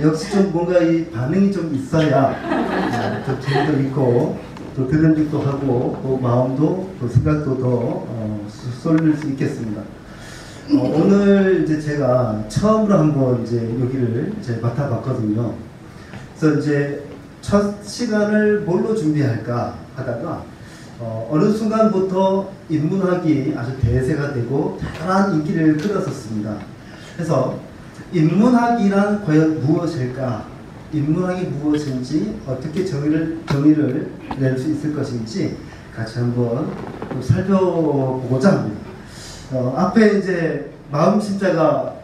역시 좀 뭔가 이 반응이 좀 있어야 또 재미도 있고 또 들은 듯도 하고 또 마음도 또 생각도 더 쏠릴 수 있겠습니다. 오늘 이제 제가 처음으로 한번 이제 여기를 이제 맡아봤거든요. 그래서 이제 첫 시간을 뭘로 준비할까 하다가 어느 순간부터 인문학이 아주 대세가 되고 대단한 인기를 끌었었습니다. 그래서 인문학이란 과연 무엇일까? 인문학이 무엇인지 어떻게 정의를 낼 수 있을 것인지 같이 한번 좀 살펴보고자 합니다. 앞에 이제 마음 십자가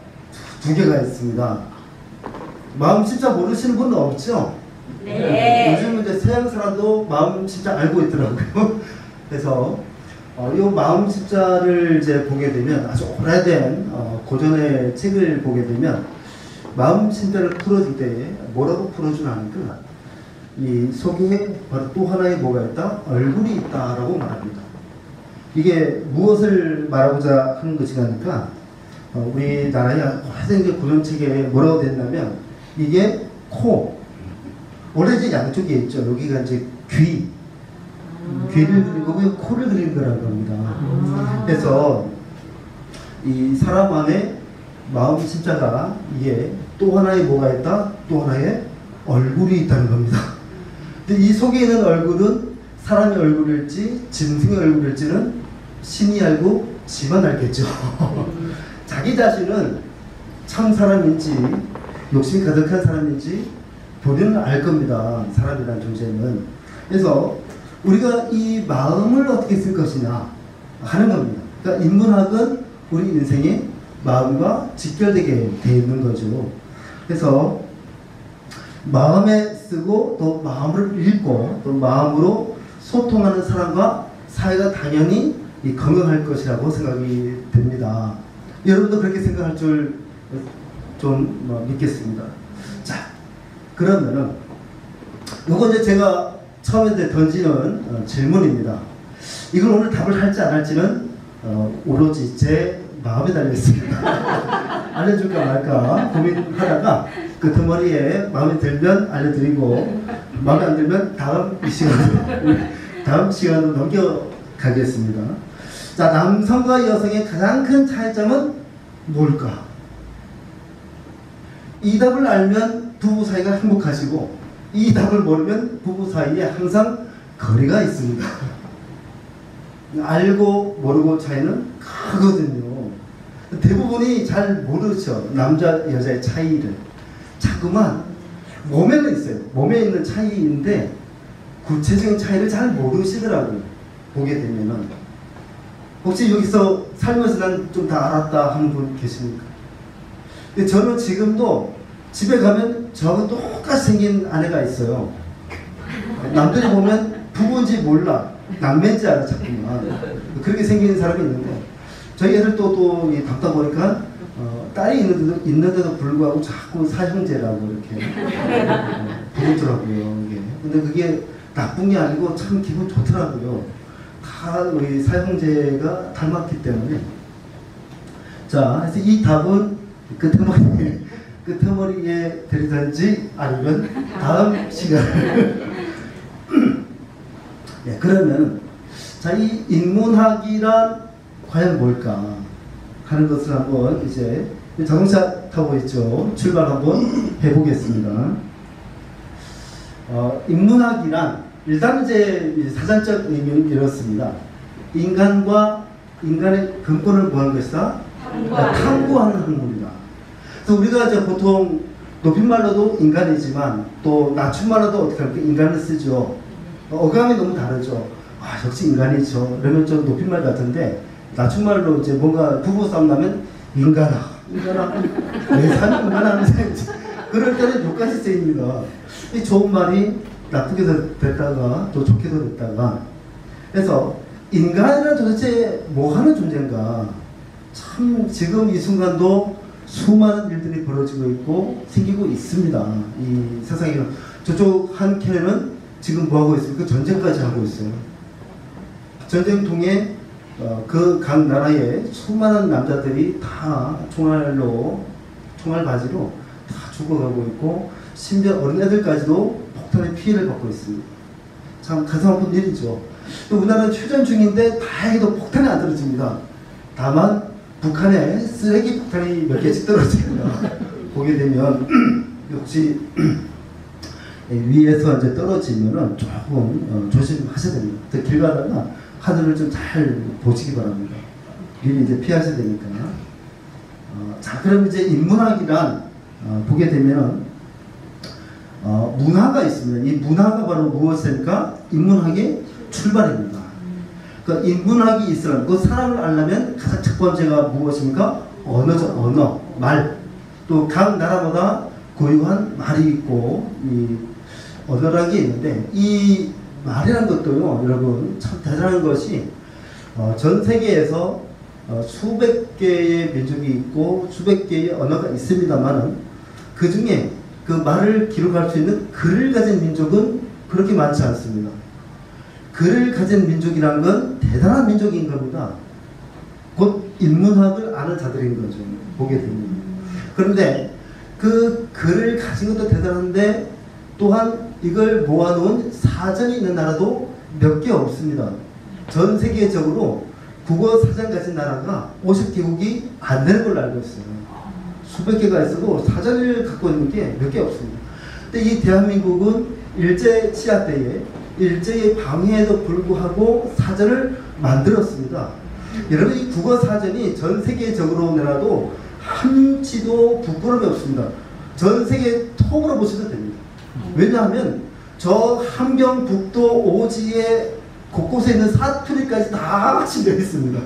두 개가 있습니다. 마음 십자 모르시는 분은 없죠? 네. 요즘 이제 서양 사람도 마음 십자 알고 있더라고요. 그래서 이 마음 십자를 이제 보게 되면 아주 오래된 고전의 책을 보게 되면 마음 십자를 풀어줄 때 뭐라고 풀어주나 하니까 이 속에 바로 또 하나의 뭐가 있다? 얼굴이 있다라고 말합니다. 이게 무엇을 말하고자 하는 것인가 하니까 우리나라의 오래된 고전책에 뭐라고 됐냐면 이게 코, 원래 이제 양쪽에 있죠. 여기가 이제 귀를 그리고 코를 그리는 거라고 합니다. 그래서 이 사람 안에 마음 십자가 이게 또 하나의 뭐가 있다? 또 하나의 얼굴이 있다는 겁니다. 근데 이 속에 있는 얼굴은 사람의 얼굴일지 짐승의 얼굴일지는 신이 알고 지만 알겠죠. 자기 자신은 참 사람인지 욕심이 가득한 사람인지 본인은 알 겁니다. 사람이라는 존재는. 그래서 우리가 이 마음을 어떻게 쓸 것이냐 하는 겁니다. 그러니까 인문학은 우리 인생의 마음과 직결되게 되어 있는 거죠. 그래서 마음에 쓰고 또 마음을 읽고 또 마음으로 소통하는 사람과 사회가 당연히 건강할 것이라고 생각이 됩니다. 여러분도 그렇게 생각할 줄 좀 믿겠습니다. 자, 그러면은 요거 이제 제가 처음에 이제 던지는 질문입니다. 이걸 오늘 답을 할지 안 할지는 오로지 제 마음에 달려 있습니다. 알려줄까 말까 고민하다가 그 덩어리에 마음에 들면 알려드리고 마음에 안 들면 다음 시간으로 넘겨가겠습니다. 자, 남성과 여성의 가장 큰 차이점은 뭘까? 이 답을 알면 부부 사이가 행복하시고 이 답을 모르면 부부 사이에 항상 거리가 있습니다. 알고 모르고 차이는 크거든요. 대부분이 잘 모르죠. 남자 여자의 차이를. 자꾸만 몸에는 있어요. 몸에 있는 차이인데 구체적인 차이를 잘 모르시더라고요. 보게 되면은. 혹시 여기서 살면서 난 좀 다 알았다 하는 분 계십니까? 근데 저는 지금도 집에 가면 저하고 똑같이 생긴 아내가 있어요. 남들이 보면 부부인지 몰라. 남매인지 알아, 자꾸만. 그렇게 생긴 사람이 있는데, 저희 애들도 또 답다 보니까, 딸이 있는데도 불구하고 자꾸 사형제라고 이렇게 부르더라고요, 이게. 근데 그게 나쁜 게 아니고 참 기분 좋더라고요. 다 우리 사형제가 닮았기 때문에. 자, 그래서 이 답은 끄트머리에 들이던지 아니면 다음 시간을. 네, 그러면 자, 이 인문학이란 과연 뭘까 하는 것을 한번 이제 자동차 타고 있죠. 출발 한번 해보겠습니다. 인문학이란 일단 이제 사전적 의미는 이렇습니다. 인간과 인간의 근본을 뭐하는 것이다? 탐구하는 학문이다. 그래서 우리가 이제 보통 높임말로도 인간이지만 또 낮춤말로도 어떻게 할까? 인간을 쓰죠. 어감이 너무 다르죠. 아, 역시 인간이죠. 그러면 좀 높임말 같은데 낮춤말로 이제 뭔가 부부싸움 나면 인간아 내 삶이 인간아 그럴 때는 욕까지 쓰입니다. 이 좋은 말이 나쁘게도 됐다가 또 좋게도 됐다가. 그래서 인간은 도대체 뭐 하는 존재인가? 참 지금 이 순간도 수많은 일들이 벌어지고 있고 생기고 있습니다. 이 세상에. 저쪽 한 켠에는 지금 뭐 하고 있습니까? 전쟁까지 하고 있어요. 전쟁 통해 그 각 나라의 수많은 남자들이 다 총알 바지로 다 죽어가고 있고 심지어 어린애들까지도 폭탄의 피해를 받고 있습니다. 참 가슴 아픈 일이죠. 또 우리나라는 휴전 중인데 다행히도 폭탄이 안 떨어집니다. 다만 북한에 쓰레기 폭탄이 몇 개씩 떨어집니다. 보게 되면 혹시 위에서 이제 떨어지면은 조금 조심하셔야 됩니다. 길 가다가 하늘을 좀 잘 보시기 바랍니다. 미리 이제 피하셔야 되니까. 자, 그럼 이제 인문학이란 보게 되면 문화가 있습니다. 이 문화가 바로 무엇입니까? 인문학의 출발입니다. 그러니까 인문학이 있으려면 그 사람을 알려면 가장 첫 번째가 무엇입니까? 언어죠. 언어, 말. 또 각 나라마다 고유한 말이 있고 이 언어라는 게 있는데 이 말이라는 것도요, 여러분 참 대단한 것이 전 세계에서 수백 개의 민족이 있고 수백 개의 언어가 있습니다만은 그 중에 그 말을 기록할 수 있는 글을 가진 민족은 그렇게 많지 않습니다. 글을 가진 민족이라는 건 대단한 민족인 겁니다. 곧 인문학을 아는 자들인 거죠. 보게 됩니다. 그런데 그 글을 가진 것도 대단한데 또한 이걸 모아놓은 사전이 있는 나라도 몇 개 없습니다. 전 세계적으로 국어 사전 가진 나라가 50개국이 안 되는 걸로 알고 있어요. 수백 개가 있어도 사전을 갖고 있는 게 몇 개 없습니다. 근데 이 대한민국은 일제 치하 때에 일제의 방해에도 불구하고 사전을 만들었습니다. 여러분 이 국어 사전이 전 세계적으로 내놔도 한치도 부끄러움이 없습니다. 전 세계 통으로 보셔도 됩니다. 왜냐하면 저 함경북도 오지의 곳곳에 있는 사투리까지 다 같이 되어 있습니다.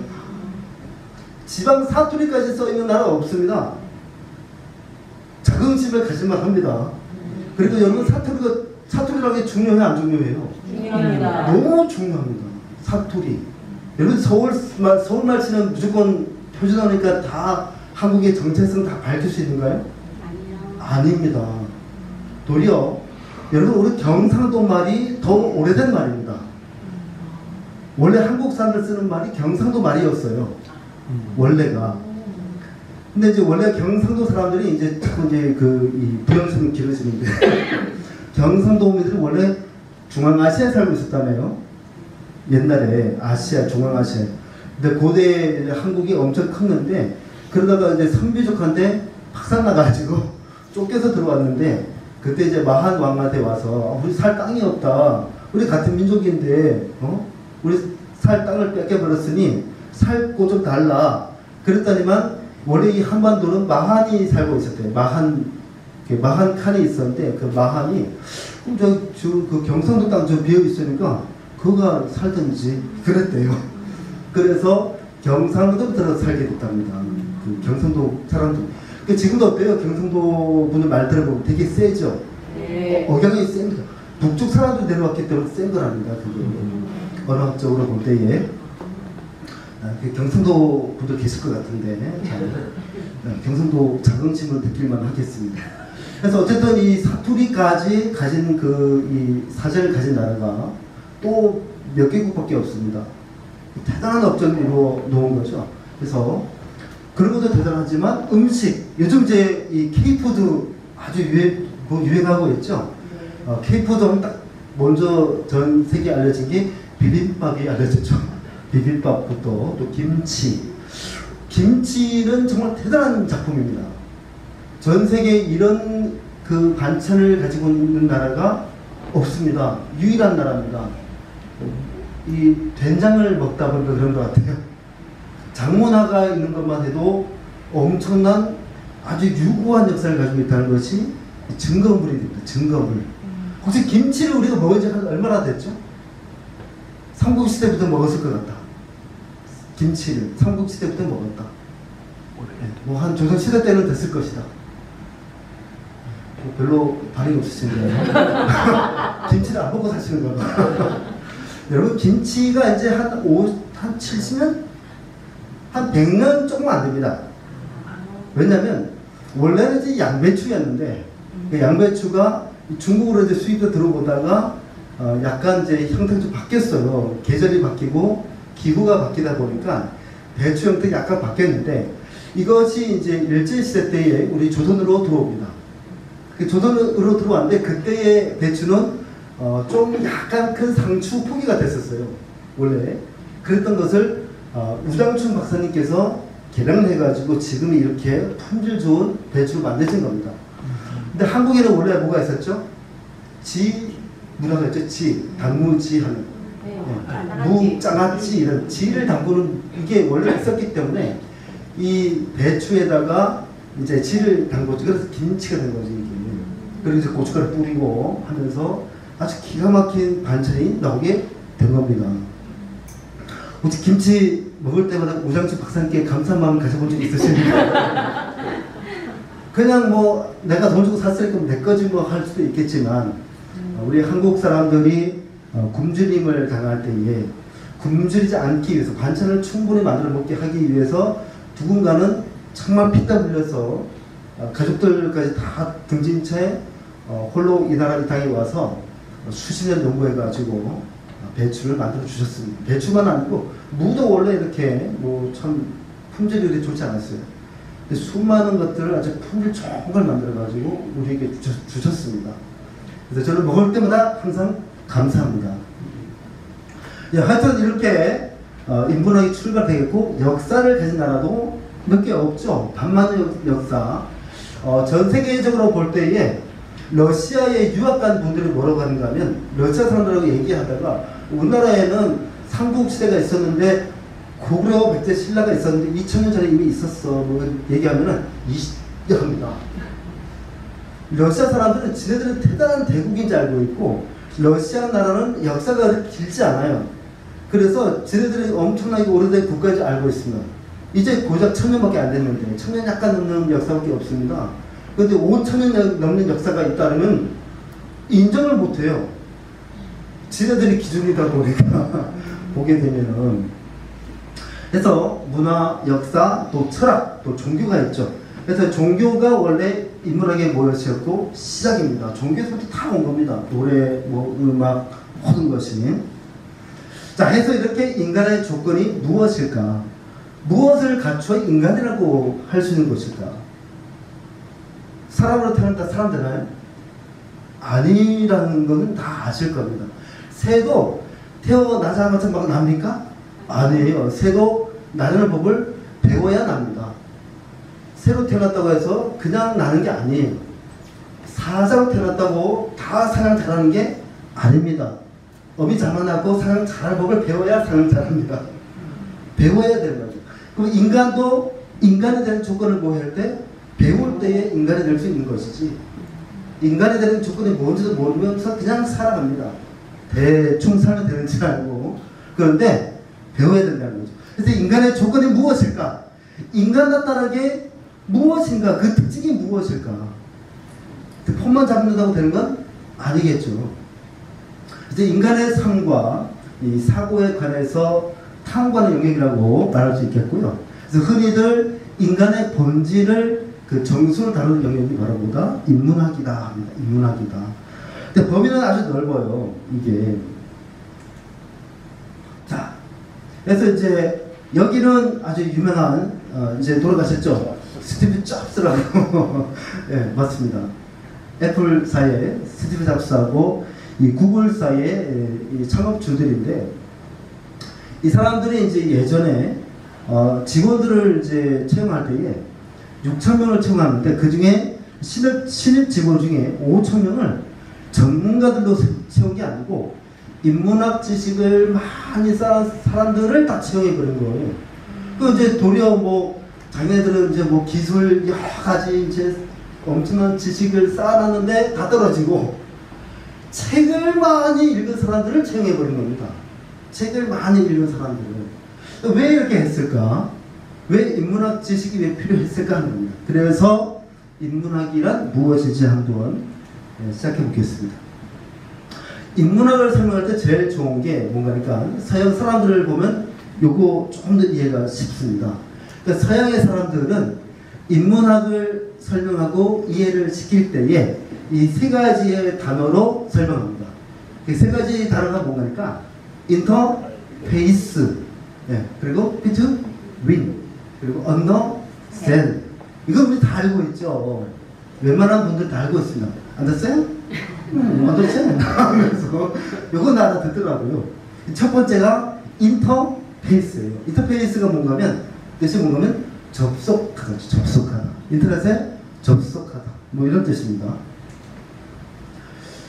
지방 사투리까지 써 있는 나라가 없습니다. 자긍심을 가질만 합니다. 그리고 여러분 사투리라는 게 중요해요, 안 중요해요? 중요합니다. 너무 중요합니다. 사투리. 여러분 서울말 치면 무조건 표준어니까 다 한국의 정체성 다 밝힐 수 있는가요? 아니요. 아닙니다. 도리어 여러분 우리 경상도 말이 더 오래된 말입니다. 원래 한국 사람들 쓰는 말이 경상도 말이었어요. 원래가. 근데 이제 원래 경상도 사람들이 이제 자꾸 이제 이 부연성이 길어지는데 경상도민들이 원래 중앙아시아에 살고 있었다네요. 옛날에 아시아, 중앙아시아. 근데 고대 한국이 엄청 컸는데 그러다가 이제 선비족한테 박살 나가지고 쫓겨서 들어왔는데 그때 이제 마한 왕한테 와서 우리 살 땅이 없다. 우리 같은 민족인데 우리 살 땅을 뺏겨버렸으니 살고 좀 달라. 그랬더니만 원래 이 한반도는 마한이 살고 있었대요. 마한 칸이 있었는데 그 마한이 그 경상도 땅 좀 비어 있으니까 그가 살든지 그랬대요. 그래서 경상도부터 살게 됐답니다. 그 경상도 사람들. 지금도 어때요? 경상도 분들 말 들어보면 되게 세죠? 네. 억양이 셉니다. 북쪽 사람들 내려왔기 때문에 센 거랍니다. 그게. 언어학적으로 볼 때에. 경상도 분들 계실 것 같은데 경상도 자긍심을 느낄만 하겠습니다. 그래서 어쨌든 이 사투리까지 가진 이 사전을 가진 나라가 또 몇 개국밖에 없습니다. 대단한 업적을 이루어 놓은 거죠. 그래서 그런 것도 대단하지만 음식, 요즘 이제 이 K푸드 아주 유행하고 있죠. K푸드 하면 딱 먼저 전 세계에 알려진 게 비빔밥이 알려졌죠. 비빔밥부터 또 김치. 김치는 정말 대단한 작품입니다. 전 세계에 이런 그 반찬을 가지고 있는 나라가 없습니다. 유일한 나라입니다. 이 된장을 먹다 보니까 그런 것 같아요. 장문화가 있는 것만 해도 엄청난 아주 유구한 역사를 가지고 있다는 것이 증거물이 됩니다. 증거물. 혹시 김치를 우리가 먹은 지가 얼마나 됐죠? 삼국시대부터 먹었을 것 같다. 김치를 삼국시대부터 먹었다. 뭐 한 조선시대 때는 됐을 것이다. 별로 반응이 없으신데 김치를 안 먹고 사시는가 봐. 여러분 김치가 이제 한 70년? 한 100년 조금 안 됩니다. 왜냐면 원래는 이제 양배추였는데 그 양배추가 중국으로 이제 수입도 들어오다가 약간 이제 형태가 좀 바뀌었어요. 계절이 바뀌고 기후가 바뀌다 보니까 배추 형태가 약간 바뀌었는데 이것이 이제 일제시대 때에 우리 조선으로 들어옵니다. 그 조선으로 들어왔는데 그때의 배추는 좀 약간 큰 상추 포기가 됐었어요. 원래 그랬던 것을 우장춘 박사님께서 개량을 해가지고 지금 이렇게 품질 좋은 배추를 만드신 겁니다. 근데 한국에는 원래 뭐가 있었죠? 지 문화가 있죠. 지 단무지 하는 무, 장아찌 이런 지를 담그는 이게 원래 있었기 때문에 이 배추에다가 이제 지를 담그죠. 그래서 김치가 된 거죠. 이게. 그리고 이제 고춧가루 뿌리고 하면서 아주 기가 막힌 반찬이 나오게 된 겁니다. 혹시 김치 먹을 때마다 우장춘 박사님께 감사한 마음을 가져본 적 있으십니까? 그냥 뭐 내가 돈 주고 샀으니까 내 거지 뭐 할 수도 있겠지만 우리 한국 사람들이 굶주림을 당할 때에 굶주리지 않기 위해서 반찬을 충분히 만들어 먹게 하기 위해서 누군가는 정말 피땀 흘려서 가족들까지 다 등진 채 홀로 이 나라 이 땅에 와서 수십 년 연구해가지고 배추를 만들어 주셨습니다. 배추만 아니고 무도 원래 이렇게 뭐 참 품질이 그렇게 좋지 않았어요. 근데 수많은 것들을 아주 품질 좋은 걸 만들어가지고 우리에게 주셨습니다. 그래서 저는 먹을 때마다 항상 감사합니다. 예, 하여튼 이렇게 인문학이 출발되겠고 역사를 가진 나라도 몇 개 없죠. 반만의 역사. 전 세계적으로 볼 때에 러시아에 유학 간 분들이 뭐라고 하는가 하면 러시아 사람들하고 얘기하다가 우리나라에는 삼국시대가 있었는데 고구려 백제 신라가 있었는데 2000년 전에 이미 있었어 뭐 얘기하면은 합니다. 러시아 사람들은 지네들은 대단한 대국인지 알고 있고 러시아 나라는 역사가 길지 않아요. 그래서 지네들이 엄청나게 오래된 국가인지 알고 있습니다. 이제 고작 1000년밖에 안 됐는데 1000년 약간 넘는 역사밖에 없습니다. 그런데 5000년 넘는 역사가 있다면 인정을 못해요. 지네들이 기준이다 보니까 보게 되면은. 그래서 문화, 역사, 또 철학, 또 종교가 있죠. 그래서 종교가 원래 인문학의 모였었고 시작입니다. 종교에서부터 다 온 겁니다. 노래, 뭐 음악, 모든 것이. 자, 해서 이렇게 인간의 조건이 무엇일까? 무엇을 갖춰 인간이라고 할 수 있는 것일까? 사람으로 태어났다 사람 되나요? 아니라는 것은 다 아실 겁니다. 새도 태어나자마자 막 납니까? 아니에요. 새도 나는 법을 배워야 납니다. 새로 태어났다고 해서 그냥 나는 게 아니에요. 사자로 태어났다고 다 사냥 잘하는 게 아닙니다. 어미 자만하고 사냥 잘할 법을 배워야 사냥 잘합니다. 배워야 되는 거죠. 그럼 인간도 인간이 되는 조건을 뭐할 때 배울 때에 인간이 될 수 있는 것이지 인간이 되는 조건이 뭔지도 모르면서 그냥 살아갑니다. 대충 살면 되는 줄 알고. 그런데 배워야 된다는 거죠. 그래서 인간의 조건이 무엇일까? 인간답다는 게 무엇인가? 그 특징이 무엇일까? 그 폰만 잡는다고 되는 건 아니겠죠. 이제 인간의 삶과 이 사고에 관해서 탐구하는 영역이라고 말할 수 있겠고요. 그래서 흔히들 인간의 본질을 그 정수를 다루는 영역이 바로 뭐다? 인문학이다 합니다. 인문학이다. 근데 범위는 아주 넓어요. 이게. 자, 그래서 이제 여기는 아주 유명한 이제 돌아가셨죠. 스티브 잡스라고. 예, 맞습니다. 애플사의 스티브 잡스하고 이 구글사의 이 창업주들인데 이 사람들이 이제 예전에 직원들을 이제 채용할 때에 6,000명을 채용하는데 그 중에 신입 직원 중에 5,000명을 전문가들로 채운 게 아니고 인문학 지식을 많이 쌓은 사람들을 다 채용해버린 거예요. 그 이제 도리어 뭐 자기네들은 이제 뭐 기술 여러 가지 이제 엄청난 지식을 쌓아놨는데 다 떨어지고 책을 많이 읽은 사람들을 채용해버린 겁니다. 책을 많이 읽은 사람들을. 왜 이렇게 했을까? 왜 인문학 지식이 왜 필요했을까 하는 겁니다. 그래서 인문학이란 무엇인지 한번 시작해 보겠습니다. 인문학을 설명할 때 제일 좋은 게 뭔가니까 서양 사람들을 보면 요거 조금 더 이해가 쉽습니다. 그러니까 서양의 사람들은 인문학을 설명하고 이해를 시킬 때에 이 세 가지의 단어로 설명합니다. 이 세 가지 단어가 뭔가니까 인터페이스, 그리고 비트윈, 그리고 언더스탠드. 이건 우리 다 알고 있죠. 웬만한 분들 다 알고 있습니다. 안 됐어요? 안 됐어요? 하면서 요거 나라 듣더라고요. 첫 번째가 인터페이스예요. 인터페이스가 뭔가면 뜻이 뭔가면 접속하다, 접속하다. 인터넷에 접속하다. 뭐 이런 뜻입니다.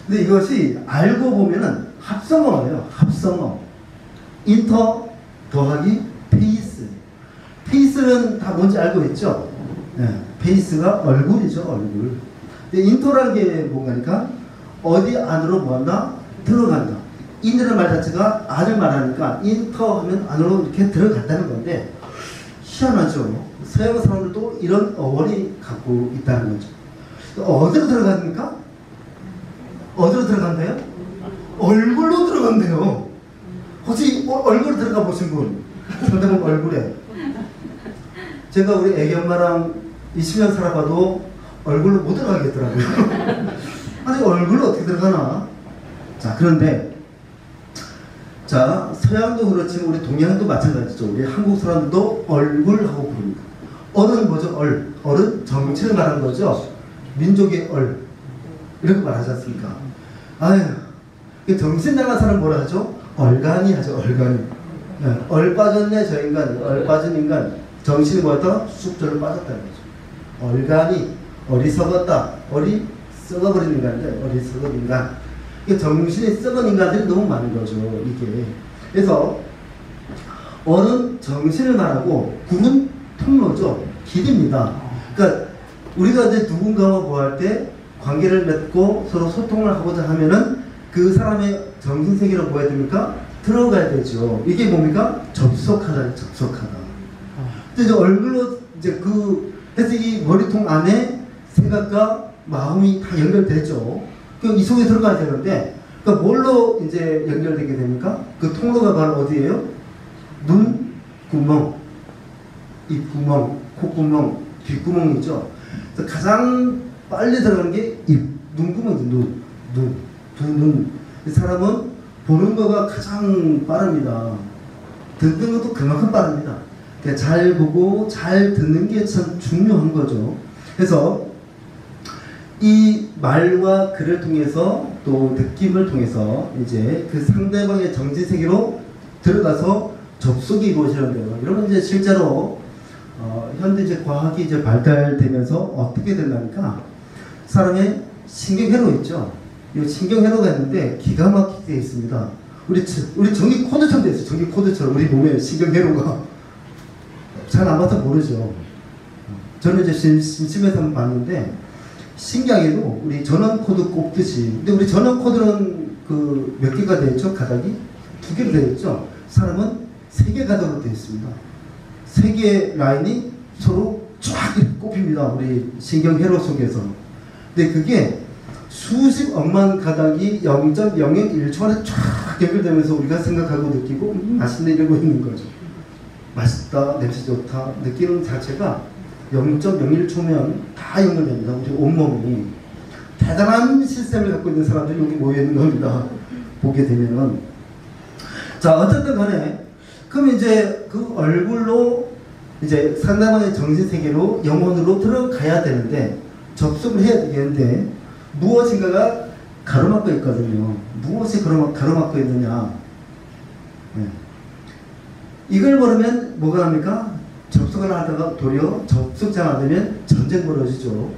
근데 이것이 알고 보면은 합성어예요. 합성어. 인터 더하기 페이스. 페이스는 다 뭔지 알고 있죠? 네. 페이스가 얼굴이죠, 얼굴. 근데 인터라는 게 뭔가니까 어디 안으로 뭐한다? 들어간다. 인이라는 말 자체가 안을 말하니까 인터 하면 안으로 이렇게 들어간다는 건데 희한하죠. 서양 사람들도 이런 어원이 갖고 있다는 거죠. 어디로 들어갑니까? 어디로 들어간대요? 얼굴로 들어간대요. 혹시 얼굴로 들어가 보신 분? 상대방 얼굴에. 제가 우리 애기 엄마랑 20년 살아봐도 얼굴로 못 들어가겠더라고요. 아니 얼굴로 어떻게 들어가나? 자 그런데 자 서양도 그렇지만 우리 동양도 마찬가지죠. 우리 한국 사람들도 얼굴하고 부릅니다. 얼은 뭐죠? 얼은 정치를 말하는 거죠. 민족의 얼 이렇게 말하지 않습니까? 아유 정신 나간 사람 뭐라 하죠? 얼간이 하죠. 얼간이. 네, 얼 빠졌네 저 인간. 얼 빠진 인간. 정신이 뭐였다? 쑥절로 빠졌다는 거죠. 얼간이 어리석었다. 어리 썩어버린 인간인데 어리석은 인간. 정신이 썩은 인간들이 너무 많은 거죠. 이게. 그래서 얼은 정신을 말하고 굴은 통로죠. 길입니다. 그러니까 우리가 이제 누군가와 뭐할 때 관계를 맺고 서로 소통을 하고자 하면은 그 사람의 정신세계로 뭐 해야 됩니까? 들어가야 되죠. 이게 뭡니까? 접속하다, 접속하다. 이제 얼굴로 이제 그래서 이 머리통 안에 생각과 마음이 다 연결되죠. 이 속에 들어가야 되는데, 그러니까 뭘로 이제 연결되게 됩니까? 그 통로가 바로 어디예요? 눈, 구멍, 입 구멍, 콧구멍, 귓구멍이죠. 그래서 가장 빨리 들어가는 게 입, 눈구멍이죠. 두 눈. 이 사람은 보는 거가 가장 빠릅니다. 듣는 것도 그만큼 빠릅니다. 그러니까 잘 보고 잘 듣는 게 참 중요한 거죠. 그래서 이 말과 글을 통해서 또 느낌을 통해서 이제 그 상대방의 정신세계로 들어가서 접속이 이루어지는데요. 여러분 이제 실제로 현대 이제 과학이 이제 발달되면서 어떻게 된다니까 사람의 신경회로 있죠. 이 신경회로가 있는데 기가 막히게 되어 있습니다. 우리 전기 코드처럼 되어 있어요. 전기 코드처럼 우리 몸에 신경회로가 잘 안 봐서 모르죠. 저는 이제 심심해서 한번 봤는데 신기하게도 우리 전원 코드 꼽듯이 근데 우리 전원 코드는 그 몇 개가 되어 있죠? 가닥이? 2개로 되어 있죠? 사람은 3개 가닥으로 되어 있습니다. 3개의 라인이 서로 쫙 이렇게 꼽힙니다. 우리 신경회로 속에서. 근데 그게 수십억만 가닥이 0.001초 안에 쫙 연결되면서 우리가 생각하고 느끼고 맛있네 이러고 있는 거죠. 맛있다, 냄새 좋다 느끼는 자체가 0.01초면 다 연결됩니다. 우리 온몸이. 대단한 시스템을 갖고 있는 사람들이 여기 모여있는 겁니다. 보게 되면은. 자, 어쨌든 간에, 그럼 이제 그 얼굴로 이제 상대방의 정신세계로 영혼으로 들어가야 되는데, 접속을 해야 되겠는데, 무엇인가가 가로막고 있거든요. 무엇이 가로막고 있느냐. 네. 이걸 모르면 뭐가 합니까? 접속을 하다가 도리어 접속 잘 안 되면 전쟁 벌어지죠.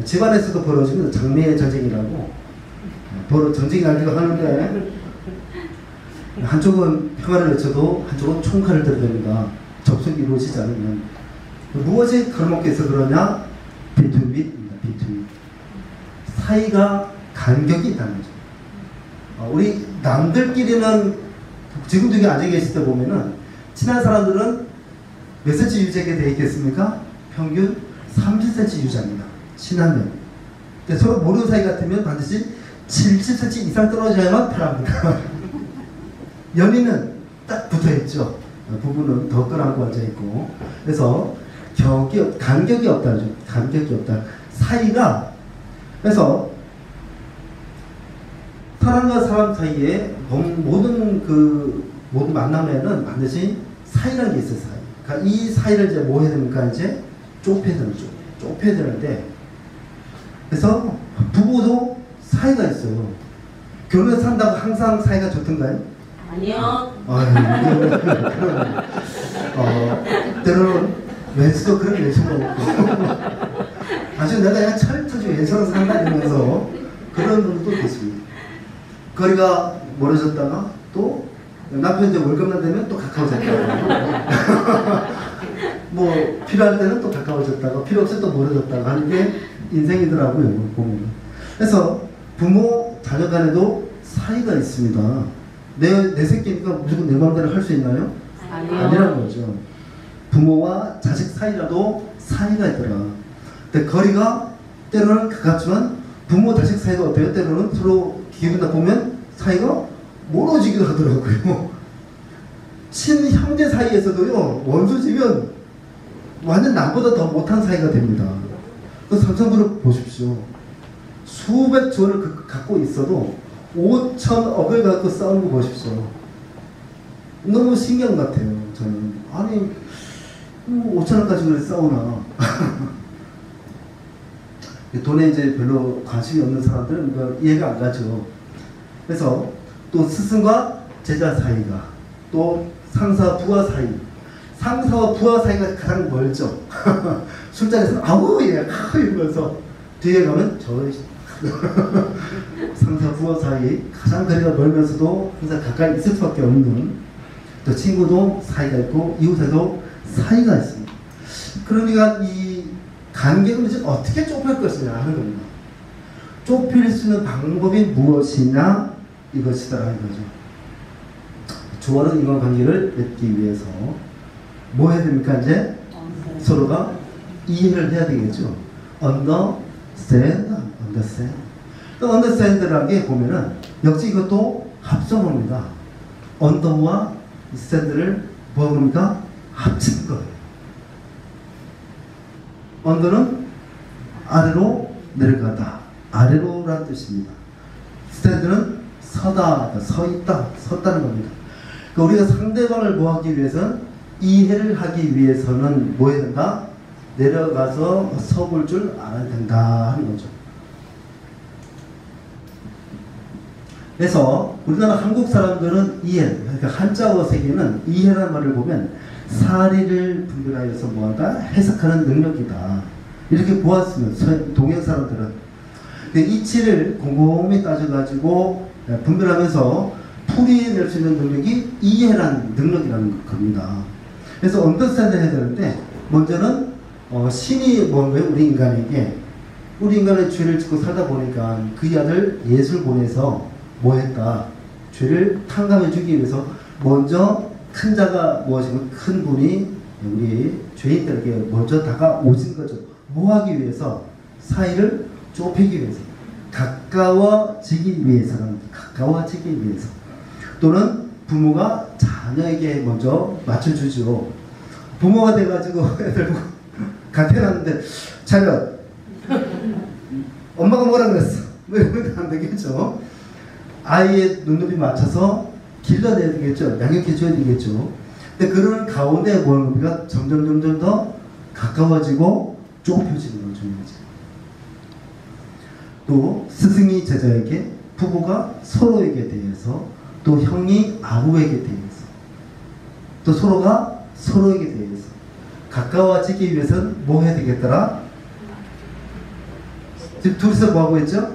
집안에서도 벌어지면 장래의 전쟁이라고 전쟁이 날기도 하는데 한쪽은 평화를 외쳐도 한쪽은 총칼을 들어댑니다. 접속이 이루어지지 않으면. 무엇이 가로막혀 있어 그러냐? 비투윗입니다. 비투윗. 사이가 간격이 있다는 거죠. 우리 남들끼리는 지금도 여기 앉아 계실 때 보면은 친한 사람들은 몇 cm 유지하게 되어 있겠습니까? 평균 30cm 유지합니다. 친하면. 근데 서로 모르는 사이 같으면 반드시 70cm 이상 떨어져야만 편합니다. 연인은 딱 붙어있죠. 부부는 더 끌어안고 앉아있고. 그래서 간격이 없다죠. 간격이 없다. 사이가, 그래서 사람과 사람 사이에 모든 만남에는 반드시 사이라는 게 있어요. 사이. 그러니까 이 사이를 이제 뭐 해야 됩니까? 이제 좁혀야 되는 좁혀야 되는데 그래서 부부도 사이가 있어요. 결혼해서 산다고 항상 사이가 좋던가요? 아니요. 때로는 왼수도 그런 왼수가 없고 아주 내가 그냥 철터지 왼수로 산다 이러면서 그런 분도 계십니다. 거리가 멀어졌다가 또 남편 이제 월급날 되면 또 가까워졌다가 뭐 필요할 때는 또 가까워졌다가 필요 없을 때 또 멀어졌다가 하는 게 인생이더라고요. 보면. 그래서 부모 자녀 간에도 사이가 있습니다. 내 새끼니까 무조건 내 마음대로 할 수 있나요? 아니요. 아니라는 거죠. 부모와 자식 사이라도 사이가 있더라. 근데 거리가 때로는 가깝지만 부모 자식 사이가 어때요? 때로는 서로 기분 나쁘면 사이가 멀어지기도 하더라고요. 친형제 사이에서도요, 원수지면 완전 남보다 더 못한 사이가 됩니다. 그 삼성그룹 보십시오. 수백 조를 갖고 있어도 5천억을 갖고 싸우는 거 보십시오. 너무 신기한 것 같아요. 저는 아니 5천억 가지고 왜 싸우나. 돈에 이제 별로 관심이 없는 사람들은 이해가 안 가죠. 그래서 또 스승과 제자 사이가, 또 상사와 부하 사이, 상사와 부하 사이가 가장 멀죠. 술자리에서는 아우 예 이러면서 뒤에 가면 저 상사 부하 사이 가장 거리가 멀면서도 항상 가까이 있을 수밖에 없는, 또 친구도 사이가 있고 이웃에도 사이가 있습니다. 그러니까 이 관계를 이제 어떻게 좁힐 것이냐 하는 겁니다. 좁힐 수 있는 방법이 무엇이냐 이것이다라는 거죠. 조화로운 인간관계를 맺기 위해서 뭐 해야 됩니까? 이제 서로가 이해를 해야 되겠죠. understand. understand라는 게 보면은 역시 이것도 합성어입니다. under와 stand를 뭐하고 합니까? 합친 거예요. under는 아래로 내려가다, 아래로라는 뜻입니다. stand는 서다, 서 있다, 섰다는 겁니다. 그러니까 우리가 상대방을 뭐 하기 위해서는, 이해를 하기 위해서는 뭐 해야 된다? 내려가서 서볼 줄 알아야 된다 하는 거죠. 그래서 우리나라 한국 사람들은 이해, 그러니까 한자어 세계는 이해라는 말을 보면 사리를 분별하여서 뭐한다? 해석하는 능력이다. 이렇게 보았으면 동양 사람들은 이치를 곰곰이 따져가지고 분별하면서 풀이낼 수 있는 능력이 이해라는 능력이라는 겁니다. 그래서 언더스탠드 해야 되는데 먼저는 신이 뭔가요? 우리 인간에게, 우리 인간의 죄를 짓고 살다 보니까 그 아들 예수를 보내서 뭐 했다? 죄를 탕감해 주기 위해서 먼저 큰 자가 무엇이면 큰 분이 우리 죄인들에게 먼저 다가오신 거죠. 뭐 하기 위해서? 사이를 좁히기 위해서, 가까워지기 위해서는, 가까워지기 위해서. 또는 부모가 자녀에게 먼저 맞춰주죠. 부모가 돼가지고 애들 가태놨는데 자녀 엄마가 뭐라 그랬어? 뭐 이러면 안 되겠죠. 아이의 눈높이 맞춰서 길러내야 되겠죠. 양육해줘야 되겠죠. 근데 그런 가운데 뭐가 점점 더 가까워지고 좁혀지는 건 중요하죠. 또 스승이 제자에게, 부부가 서로에게 대해서, 또 형이 아우에게 대해서, 또 서로가 서로에게 대해서 가까워지기 위해서는 뭐 해야 되겠더라? 지금 둘이서 뭐 하고 있죠?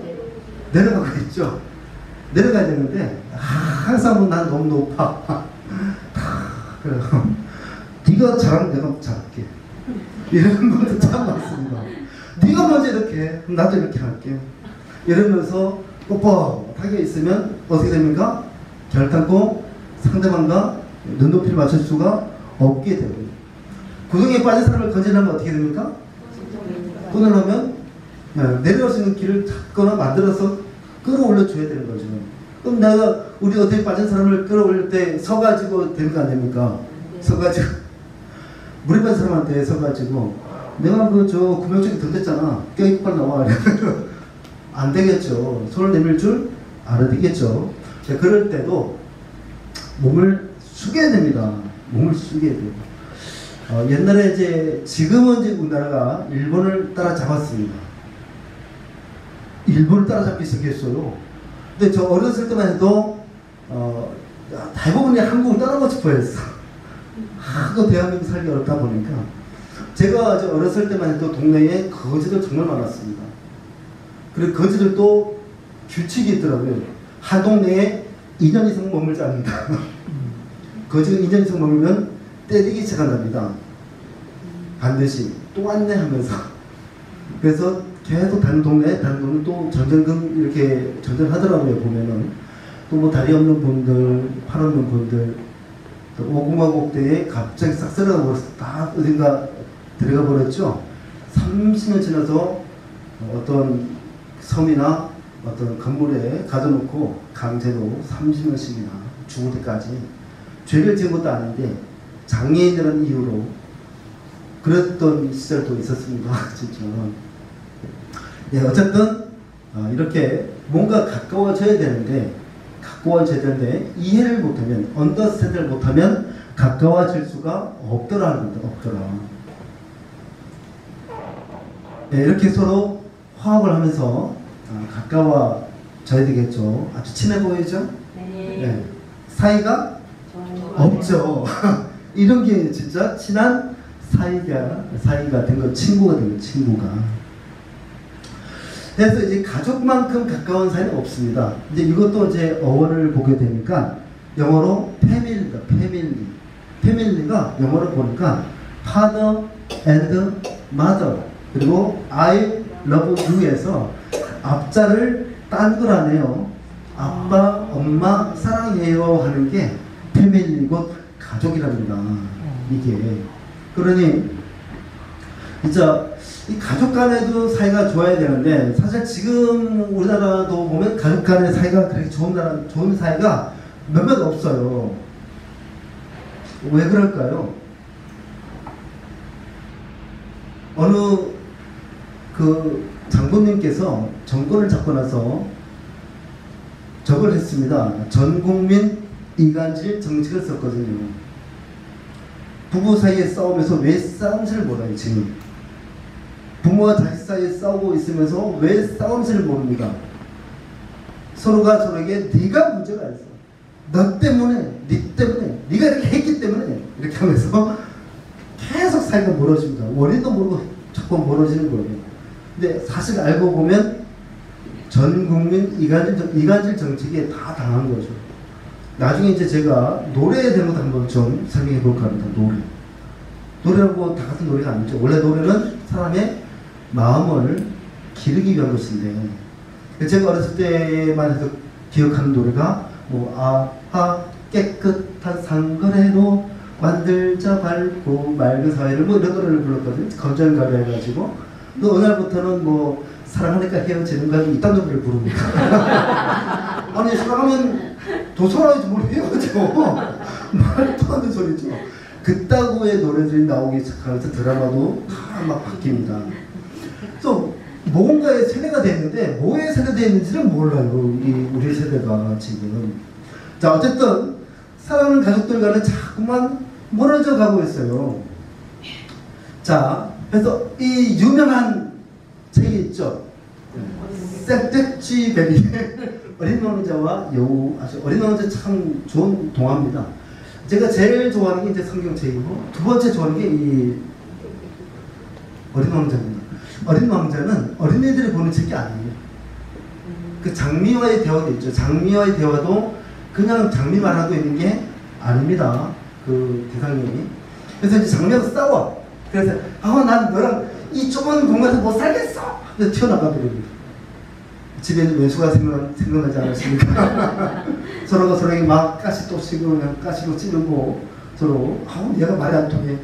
내려가고 있죠. 내려가야 되는데 항상 난 너무 높아. 그래요. 네가 잘하면 내가 잘할게. 이런 것도 참 많습니다. 네가 먼저 이렇게 해. 나도 이렇게 할게. 이러면서 뻣뻣하게 있으면 어떻게 됩니까? 결단코 상대방과 눈높이를 맞출 수가 없게 됩니다. 구덩이에 빠진 사람을 건지려면 어떻게 됩니까? 끊으려면 내려갈 수 있는 길을 찾거나 만들어서 끌어올려 줘야 되는 거죠. 그럼 내가 우리 어떻게 빠진 사람을 끌어올릴 때 서가지고 되는 거 아닙니까? 서가지고 물에 빠진 사람한테 서가지고 내가 저 구명조끼 던졌잖아, 껴입고 빨리 나와. 안 되겠죠. 손을 내밀 줄 알아야 되겠죠. 그럴 때도 몸을 숙여야 됩니다. 몸을 숙여야 돼요. 지금은 이제 우리나라가 일본을 따라잡았습니다. 일본을 따라잡기 시작했어요. 근데 저 어렸을 때만 해도 대부분이 한국을 떠나고 싶어 했어. 하도 대한민국 살기 어렵다 보니까. 제가 저 어렸을 때만 해도 동네에 거지들 정말 많았습니다. 그리고 거지들도 규칙이 있더라고요. 한 동네에 2년 이상 머물지 않는다. 거지가 2년 이상 머물면 때리기 시작한답니다. 반드시 또 왔네 하면서. 그래서 계속 다른 동네 또 전전금 이렇게 전전하더라고요. 보면은 또 뭐 다리 없는 분들, 팔 없는 분들, 또 오구마 곡대에 갑자기 싹 쓸어가 버려서 다 어딘가 들어가 버렸죠. 30년 지나서 어떤 섬이나 어떤 건물에 가둬놓고 강제로 30년씩이나 죽을 때까지 죄를 지은 것도 아닌데 장애인이라는 이유로 그랬던 시절도 있었습니다. 진짜. 예, 어쨌든 이렇게 뭔가 가까워져야 되는데 이해를 못하면, 언더스탠드를 못하면 가까워질 수가 없더라는 겁니다. 없더라. 예, 이렇게 서로 화합을 하면서 가까워져야 되겠죠. 아주 친해 보이죠? 네. 예, 사이가 없죠. 이런 게 진짜 친한 사이가 된 거, 친구가 된 거, 친구가. 그래서 이제 가족만큼 가까운 사이는 없습니다. 이제 이것도 이제 어원을 보게 되니까 영어로 패밀리다. 패밀리가 영어로 보니까 father and mother 그리고 I love you에서 앞자를 딴 거라네요. 아빠, 엄마 사랑해요 하는 게 패밀리 곧 가족이랍니다. 이게 그러니 진짜 이 가족 간에도 사이가 좋아야 되는데 사실 지금 우리나라도 보면 가족 간의 사이가 그렇게 좋은 사이가 몇몇 없어요. 왜 그럴까요? 어느 그 장군님께서 정권을 잡고 나서 저걸 했습니다. 전국민 이간질 정책을 썼거든요. 부부 사이에 싸우면서 왜 싸움지를 몰라요. 지금 부모와 자식 사이에 싸우고 있으면서 왜 싸움지를 모릅니까? 서로가 서로에게 네가 문제가 있어, 너 때문에, 네 때문에, 네가 이렇게 했기 때문에 이렇게 하면서 계속 사이가 멀어집니다. 원인도 모르고 자꾸 멀어지는 거예요. 근데 사실 알고 보면 전 국민 이간질 정책에 다 당한 거죠. 나중에 이제 제가 노래에 대한 것도 한번 좀 설명해 볼까 합니다. 노래라고 다 같은 노래가 아니죠. 원래 노래는 사람의 마음을 기르기 위한 것인데, 제가 어렸을 때만 해도 기억하는 노래가 깨끗한 상거래로 만들자 밝고 맑은 사회를 뭐 이런 노래를 불렀거든요. 건전가려 해가지고. 또 어느 날부터는 뭐 사랑하니까 헤어지는가 이딴 노래를 부릅니다. 아니 사랑하면 더 사랑하지 뭘 헤어져. 말도 안 되는 소리죠. 그따구의 노래들이 나오기 시작하면서 드라마도 다 막 바뀝니다. 그래서 뭔가의 세대가 됐는데 뭐에 세대되어 있는지는 몰라요. 우리 세대가 지금. 자, 어쨌든 사랑하는 가족들과는 자꾸만 멀어져 가고 있어요. 자, 그래서 이 유명한 책이 있죠. 셋떼치 베리 어린 왕자와 여우. 아주 어린 왕자 참 좋은 동화입니다. 제가 제일 좋아하는 게 이제 성경책이고 두 번째 좋아하는 게 이 어린 왕자입니다. 어린 왕자는 어린애들이 보는 책이 아니에요. 그 장미와의 대화도 있죠. 장미와의 대화도 그냥 장미만 하고 있는 게 아닙니다. 그 대상이. 그래서 이제 장미하고 싸워. 그래서 난 너랑 이 좁은 공간에서 못 살겠어. 그래서 튀어나가 버립니다. 집에 있는 외수가 생각나지 않으십니까? 서로가 서로에게 막 가시 또 치고 그냥 가시로 찌르고 서로 얘가 말이 안 통해.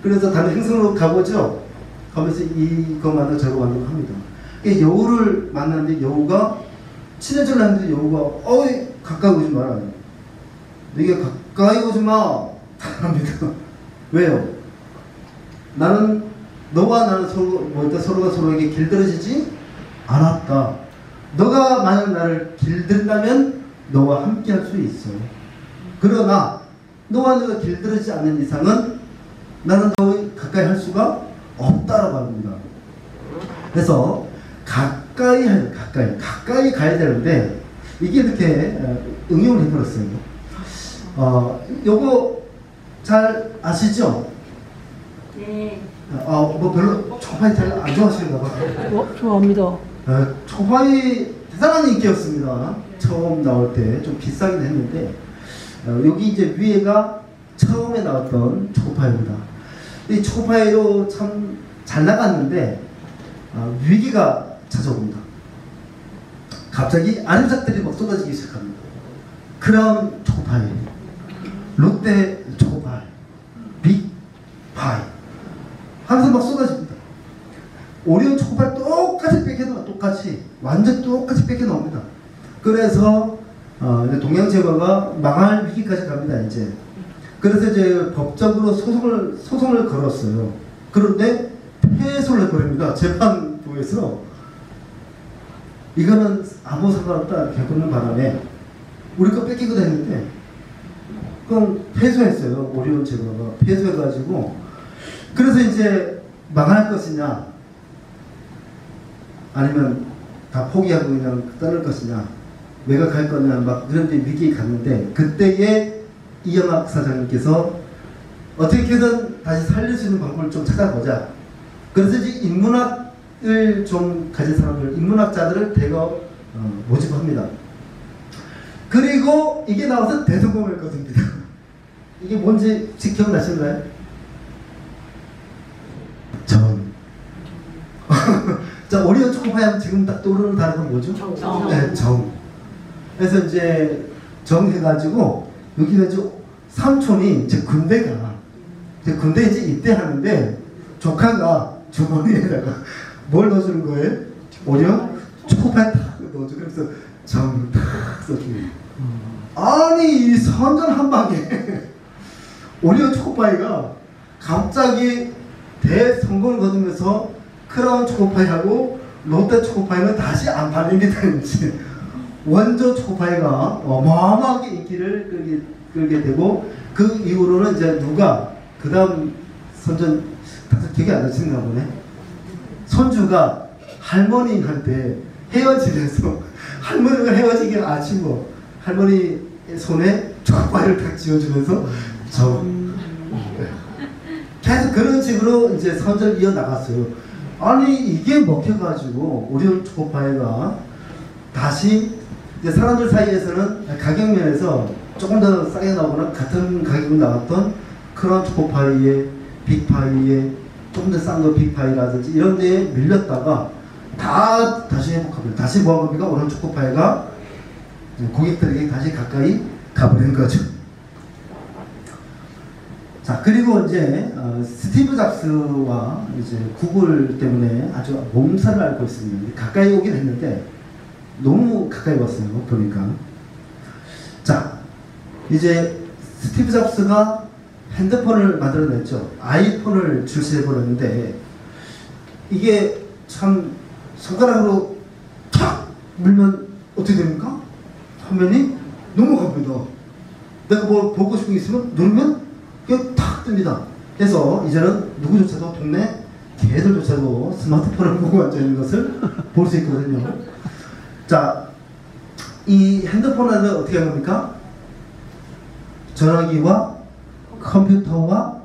그래서 다른 행성으로 가보죠. 가면서 이거 만나 저거 만나고 합니다. 여우를 만났는데 여우가 친해지려 하는데 여우가 가까이 오지 마라. 네가 가까이 오지 마. 합니다. 왜요? 나는 너와 나는 서로가 서로에게 길들여지지 않았다. 너가 만약 나를 길들인다면 너와 함께 할 수 있어. 그러나 너와 내가 길들이지 않는 이상은 나는 너 가까이 할 수가 없다라고 합니다. 그래서 가까이 가야 되는데 이게 이렇게 응용을 해버렸어요. 요거 잘 아시죠? 네. 뭐 별로 초파이 잘 안 좋아하시는가 봐. 좋아합니다. 초파이 대단한 인기였습니다. 처음 나올 때 좀 비싸긴 했는데 여기 이제 위에가 처음에 나왔던 초파이입니다. 이 초파이로 참 잘 나갔는데 위기가 찾아옵니다. 갑자기 아류작들이 막 쏟아지기 시작합니다. 크라운 초파이, 롯데 초파이, 빅파이 하면서 막 쏟아집니다. 오리온 초코파이 똑같이 뺏겨나와. 완전 똑같이 뺏겨나옵니다. 그래서 이제 동양제과가 망할 위기까지 갑니다. 이제 그래서 이제 법적으로 소송을 걸었어요. 그런데 패소를 해버립니다. 재판부에서 이거는 아무 상관없다 이렇게 해버리는 바람에 우리 거 뺏기거든 했는데 그럼 패소했어요. 오리온 제과가 패소해가지고 그래서 이제 망할 것이냐 아니면 다 포기하고 그냥 떠날 것이냐 매각할 거냐 막 그런 데 위기에 갔는데 그때에 이영학 사장님께서 어떻게든 다시 살릴 수 있는 방법을 좀 찾아보자. 그래서 이제 인문학을 좀 가진 사람들, 인문학자들을 대거 모집합니다. 그리고 이게 나와서 대성공을 거둡니다. 이게 뭔지 혹시 기억나시나요? 정. 자, 오리온 초코파이 하면 지금 딱 떠오르는 단어가 뭐죠? 정. 네, 정. 그래서 이제 정 해가지고 여기가 이제 삼촌이 이제 군대에 이제 입대하는데 조카가 주머니에다가 뭘 넣어주는 거예요? 오리온 초코파이 딱 넣어주고 그래서 정 딱 써줍니다. 아니 이 선전 한 방에 오리온 초코파이가 갑자기 대성공을 거두면서 크라운 초코파이하고 롯데 초코파이는 다시 안 팔립니다. 이제 원조 초코파이가 어마어마하게 인기를 끌게 되고 그 이후로는 이제 누가 그 다음 선전 다들 기억이 안 나시는가 보네. 손주가 할머니한테 헤어지면서 할머니가 헤어지기 아치고 할머니 손에 초코파이를 딱 쥐어주면서 계속 그런 식으로 이제 선전을 이어나갔어요. 아니 이게 먹혀가지고 오리온 초코파이가 다시 이제 사람들 사이에서는 가격 면에서 조금 더 싸게 나오거나 같은 가격으로 나왔던 크라운 초코파이에 빅파이에 조금 더 싼 거 빅파이라든지 이런 데에 밀렸다가 다시 회복합니다. 다시 뭐합니까? 오리온 초코파이가 고객들에게 다시 가까이 가버리는 거죠. 자, 그리고 이제 스티브 잡스와 이제 구글 때문에 아주 몸살을 앓고 있습니다. 가까이 오긴 했는데 너무 가까이 왔어요. 보니까. 자, 이제 스티브 잡스가 핸드폰을 만들어냈죠. 아이폰을 출시해버렸는데 이게 참 손가락으로 탁 물면 어떻게 됩니까? 화면이 넘어갑니다. 내가 뭐 보고 싶은 게 있으면 누르면 그냥 탁 뜹니다. 그래서 이제는 누구조차도 동네 개들조차도 스마트폰을 보고 앉아있는 것을 볼 수 있거든요. 자, 이 핸드폰 안에 어떻게 하는 겁니까? 전화기와 컴퓨터와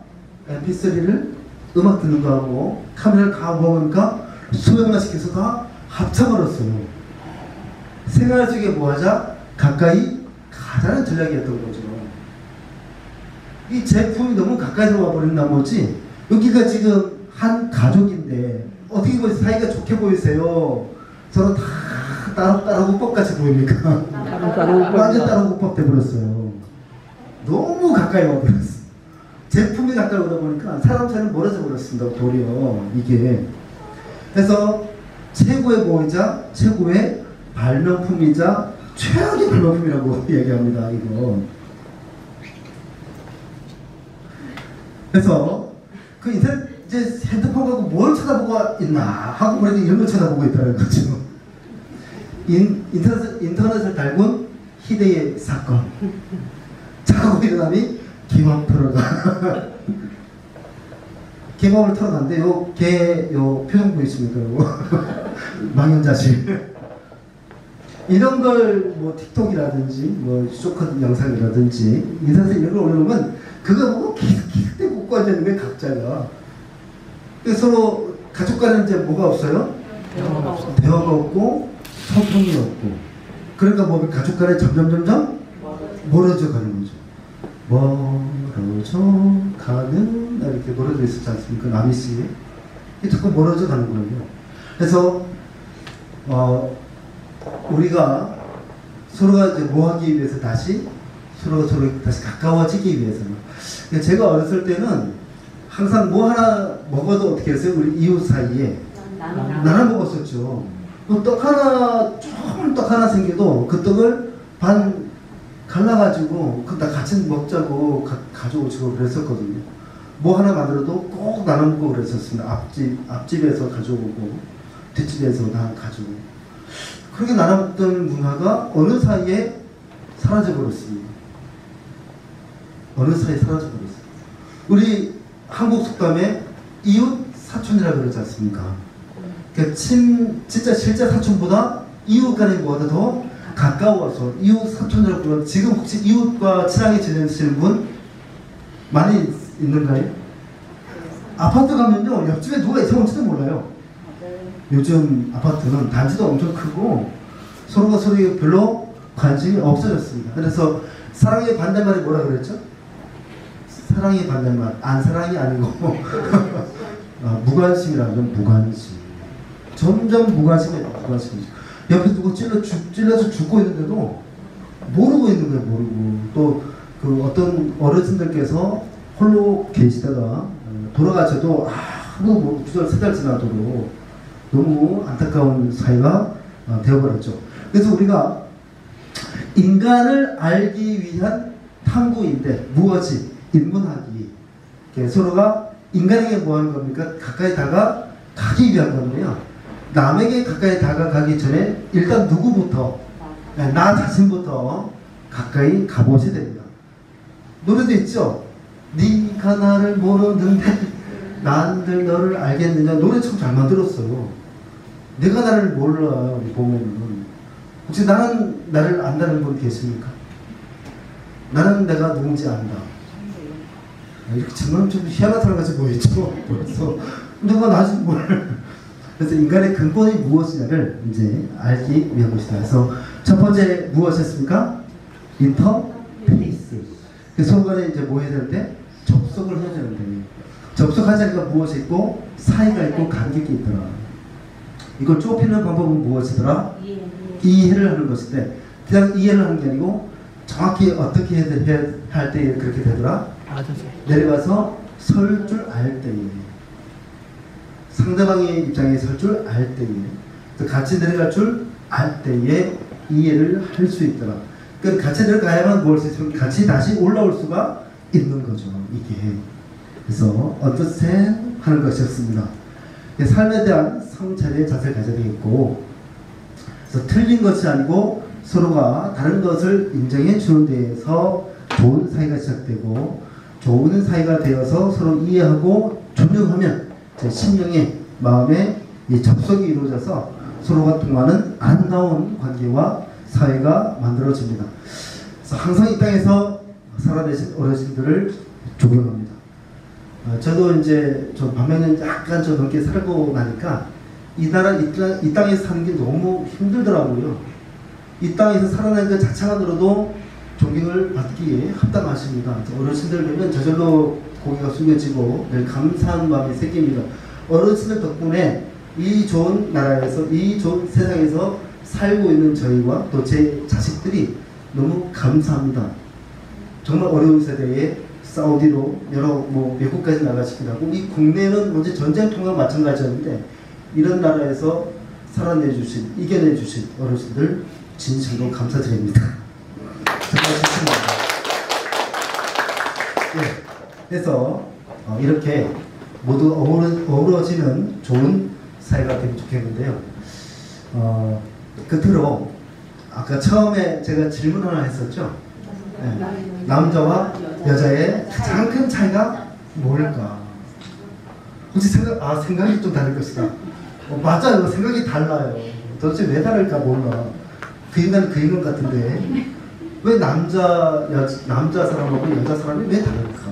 mp3를 음악 듣는 거하고 카메라를 가보니까 수백만 씩해서 다 합쳐버렸어요. 생활 속에 뭐하자? 가까이 가자는 전략이었던 거죠. 이 제품이 너무 가까이 들어와 버린 나머지 여기가 지금 한 가족인데 어떻게 보세요? 사이가 좋게 보이세요? 서로 다 따로국밥같이 보입니까? 완전 따로국밥 돼버렸어요. 너무 가까이 와버렸어요. 제품이 가까이 오다 보니까 사람 사이는 멀어져 버렸습니다. 도리어 이게. 그래서 최고의 보이자 최고의 발명품이자 최악의 발명품이라고 얘기합니다. 이거. 그래서 그 인터넷 이제 핸드폰 갖고 뭘 쳐다보고 있나 하고 그래도 이런 걸 쳐다보고 있다는 거죠. 인터넷을 달군 희대의 사건. 자고 일어나니 개밥 털어가. 개밥을 털어갔는데 요 개 요 표정 보이십니까? 망연자실. 이런 걸 뭐 틱톡이라든지 뭐 쇼컷 영상이라든지 인사에서 이런 걸 올려놓으면 그거 보고 계속 꽂고 앉아있는 거예요, 각자가. 서로 가족 간에 이제 뭐가 없어요? 대화가 없고 소통이 없고, 그러니까 뭐 가족 간에 점점 멀어져 가는 거죠. 멀어져 가는, 이렇게 멀어져 있었지 않습니까? 남이씨 자꾸 멀어져 가는 거예요. 그래서 우리가 서로가 이제 뭐 하기 위해서 서로 다시 가까워지기 위해서는, 제가 어렸을 때는 항상 뭐 하나 먹어도 어떻게 했어요? 우리 이웃 사이에 나눠 먹었었죠. 떡 하나, 조금 떡 하나 생겨도 그 떡을 반 갈라가지고 다 같이 먹자고 가져오시고 그랬었거든요. 뭐 하나 만들어도 꼭 나눠 먹고 그랬었습니다. 앞집에서 가져오고 뒷집에서 다 가져오고. 그렇게 나눠 먹던 문화가 어느 사이에 사라져버렸습니다. 어느 사이에 사라져버렸어요. 우리 한국 속담에 이웃 사촌이라고 그러지 않습니까? 그러니까 진짜 실제 사촌보다 이웃 간의 뭐가 더 가까워서 이웃 사촌이라고 부르는, 지금 혹시 이웃과 친하게 지내시는 분 많이 있는가요? 아파트 가면요, 옆집에 누가 이사 온지도 몰라요. 요즘 아파트는 단지도 엄청 크고 서로가 서로에게 별로 관심이 없어졌습니다. 그래서 사랑의 반대말이 뭐라 그랬죠? 사랑의 반대말, 안사랑이 아니고 무관심이라는 건 무관심. 점점 무관심이죠. 옆에 누구 찔러서 죽고 있는데도 모르고 있는 거예요. 모르고. 또 그 어떤 어르신들께서 홀로 계시다가 돌아가셔도 뭐 2달, 3달 지나도록 너무 안타까운 사회가 되어버렸죠. 그래서 우리가 인간을 알기 위한 탐구인데 무엇이? 인문학이. 서로가 인간에게 뭐 하는 겁니까? 가까이 다가가기 위한 건데요. 남에게 가까이 다가가기 전에 일단 누구부터? 나 자신부터 가까이 가보셔야 됩니다. 노래도 있죠? 네가 나를 모르는데 난들 너를 알겠느냐. 노래 참 잘 만들었어요. 내가 나를 몰라. 보면은 혹시 나를 안다는 분 계십니까? 나는 내가 누군지 안다. 이렇게 정말 좀 희한한 사람같이 보이죠? 벌써 누가 나지 뭘. 그래서 인간의 근본이 무엇이냐를 이제 알기 위한 것이다. 그래서 첫 번째 무엇이었습니까? 인터페이스. 서로 간에 이제 뭐 해야 될 때? 접속을 해야 되는데, 접속하자니까 무엇이 있고 사이가 있고 간격이 있더라. 이걸 좁히는 방법은 무엇이더라? 이해를 하는 것인데, 그냥 이해를 하는 게 아니고 정확히 어떻게 해야 할 때 그렇게 되더라? 내려가서 설 줄 알 때에, 상대방의 입장에 설 줄 알 때에, 같이 내려갈 줄 알 때에 이해를 할 수 있더라. 그러니까 같이 내려가야만 뭘 수 있으면 같이 다시 올라올 수가 있는 거죠, 이게. 그래서 understand 하는 것이었습니다. 삶에 대한 성찰의 자세를 가져야 되겠고, 그래서 틀린 것이 아니고 서로가 다른 것을 인정해 주는 데에서 좋은 사이가 시작되고, 좋은 사이가 되어서 서로 이해하고 존중하면 제 심령의 마음에 이 접속이 이루어져서 서로가 통하는 아름다운 관계와 사회가 만들어집니다. 그래서 항상 이 땅에서 살아내신 어르신들을 존경합니다. 저도 이제 저 반면에 약간 저 넘게 살고 나니까 이 땅에서 사는 게 너무 힘들더라고요. 이 땅에서 살아나는 것 자체만으로도 존경을 받기에 합당하십니다. 어르신들 보면 저절로 고개가 숙여지고 늘 감사한 마음이 생깁니다. 어르신들 덕분에 이 좋은 나라에서, 이 좋은 세상에서 살고 있는 저희와 또 제 자식들이 너무 감사합니다. 정말 어려운 세대에 사우디로 여러 외국까지 나가시기도 하고, 이 국내는 언제 전쟁 통과 마찬가지였는데 이런 나라에서 살아내주신, 이겨내주신 어르신들 진심으로 감사드립니다. 정말 좋습니다. 네, 그래서 이렇게 모두 어우러지는 좋은 사회가 되면 좋겠는데요. 끝으로 아까 처음에 제가 질문 하나 했었죠. 네. 남자와 여자의 가장 큰 차이가 뭘까? 혹시 생각이 좀 다를 것이다. 맞아요. 생각이 달라요. 도대체 왜 다를까 몰라. 그 인간은 그 인간 같은데 왜 남자 사람하고 여자 사람이 왜 다를까?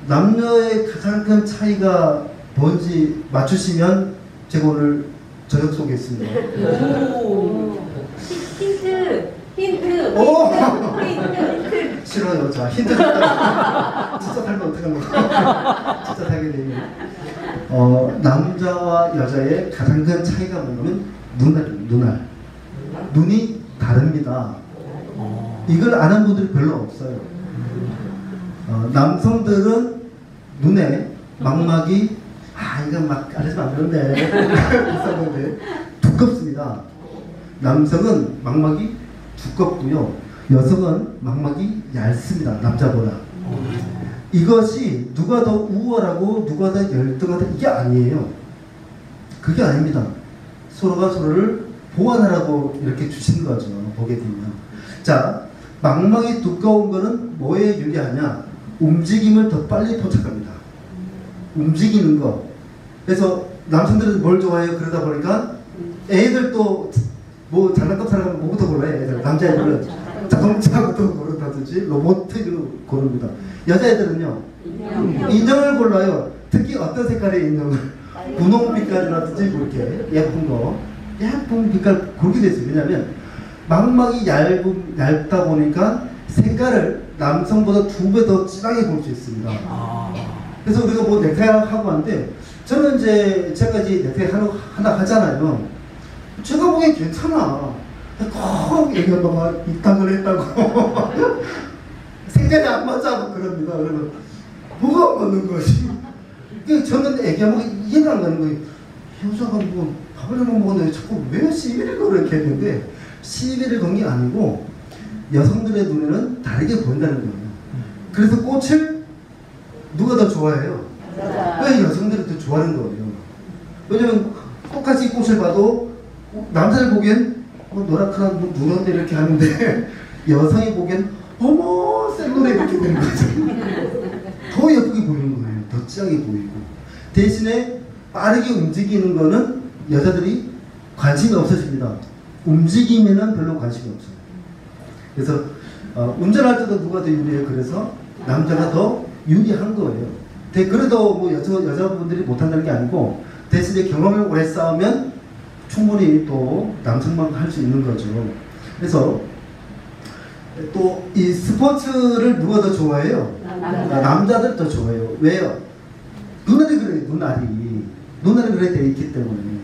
남녀의 가장 큰 차이가 뭔지 맞추시면 제가 오늘 저녁 쏘겠습니다. 오. 힌트. 오! 힌트. 싫어요. 자, 힌트 줬다. 진짜 살면 어떡하는 거야? 진짜 살게 되면. 남자와 여자의 가장 큰 차이가 뭐냐면 눈알. 눈이 다릅니다. 이걸 아는 분들이 별로 없어요. 남성들은 눈에 망막이 이건 막 알려주면 안 되는데 비싼데 두껍습니다. 남성은 망막이 두껍고요. 여성은 망막이 얇습니다. 남자보다. 이것이 누가 더 우월하고 누가 더 열등하다 이게 아니에요. 그게 아닙니다. 서로가 서로를 보완하라고 이렇게 주신 거죠. 보게 되면. 자, 망막이 두꺼운 거는 뭐에 유리하냐? 움직임을 더 빨리 포착합니다. 움직이는 거. 그래서 남성들은 뭘 좋아해요? 그러다 보니까 애들도 뭐 장난감 사려면 뭐부터 골라요? 애들. 남자애들은 자동차부터 고른다든지 로봇을 고릅니다. 여자애들은요 인형을 골라요. 특히 어떤 색깔의 인형을 분홍 빛깔이라든지 뭐 이렇게 예쁜 빛깔 고르게 됐어요. 왜냐하면 망막이 얇다 보니까 색깔을 남성보다 2배 더 진하게 볼 수 있습니다. 그래서 우리가 뭐 넥타이 하고 하는데 저는 이제 제까지 넥타이 하나 하잖아요. 제가 보기엔 괜찮아. 꼭 얘기하다가 입당을 했다고 색깔이 안 맞아 그럽니다. 그러면 뭐가 안 맞는 거지? 저는 얘기하면 이해가 안 가는 거예요. 여자가 뭐 밥을 못 먹었는데 자꾸 왜 시비를 걸어 이렇게 했는데 시비를 건 게 아니고 여성들의 눈에는 다르게 보인다는 거예요. 그래서 꽃을 누가 더 좋아해요? 왜 여성들이 더 좋아하는 거예요? 왜냐면 똑같이 꽃을 봐도 남자를 보기엔 노랗거나 누런데 이렇게 하는데 여성이 보기엔 어머 셀로레 이렇게 되는 거죠. 더 예쁘게 보이는 거예요. 더 진하게 보이고. 대신에 빠르게 움직이는 거는 여자들이 관심이 없어집니다. 움직임에는 별로 관심이 없어요. 그래서 운전할 때도 누가 더 유리해요? 그래서 남자가 더 유리한 거예요. 그래도 뭐 여자분들이 못한다는 게 아니고 대신에 경험을 오래 쌓으면 충분히 또 남성만 할 수 있는 거죠. 그래서 또 이 스포츠를 누가 더 좋아해요? 남자들 더 좋아해요. 왜요? 눈알이 그래요. 눈알이 그래 돼 있기 때문에.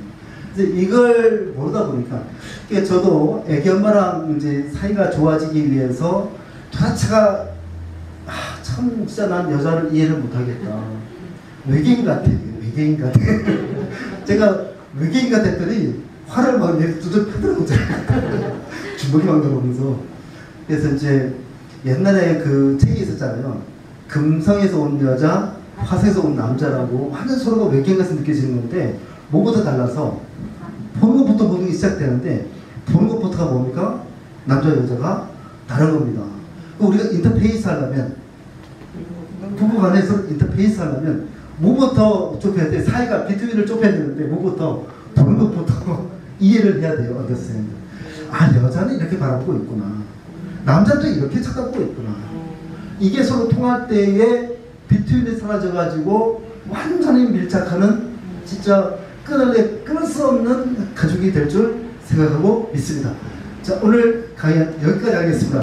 그래서 이걸 모르다 보니까 저도 애기 엄마랑 이제 사이가 좋아지기 위해서 도대체가 참 진짜 난 여자를 이해를 못하겠다. 외계인 같아. 제가 외계인 같았더니 화를 막 내서 두들 패더라고요. 주먹이 막 들어오면서. 그래서 이제 옛날에 그 책이 있었잖아요. 금성에서 온 여자, 화성에서 온 남자라고 완전 서로가 외계인 같이 느껴지는 건데 뭐부터 달라서 보는 것부터 보는 게 시작되는데 보는 것부터가 뭡니까? 남자 여자가 다른 겁니다. 우리가 인터페이스 하려면 부부간에 서로 인터페이스 하려면 뭐부터 좁혀야 돼? 사이가 비트윈을 좁혀야 되는데 뭐부터 보는 것부터 이해를 해야 돼요. 언더스탠드. 여자는 이렇게 바라보고 있구나. 남자도 이렇게 쳐다보고 있구나. 이게 서로 통할 때에 비트윈이 사라져가지고 완전히 밀착하는 진짜 끊을 수 없는 가족이 될 줄 생각하고 믿습니다. 자, 오늘 강연 여기까지 하겠습니다.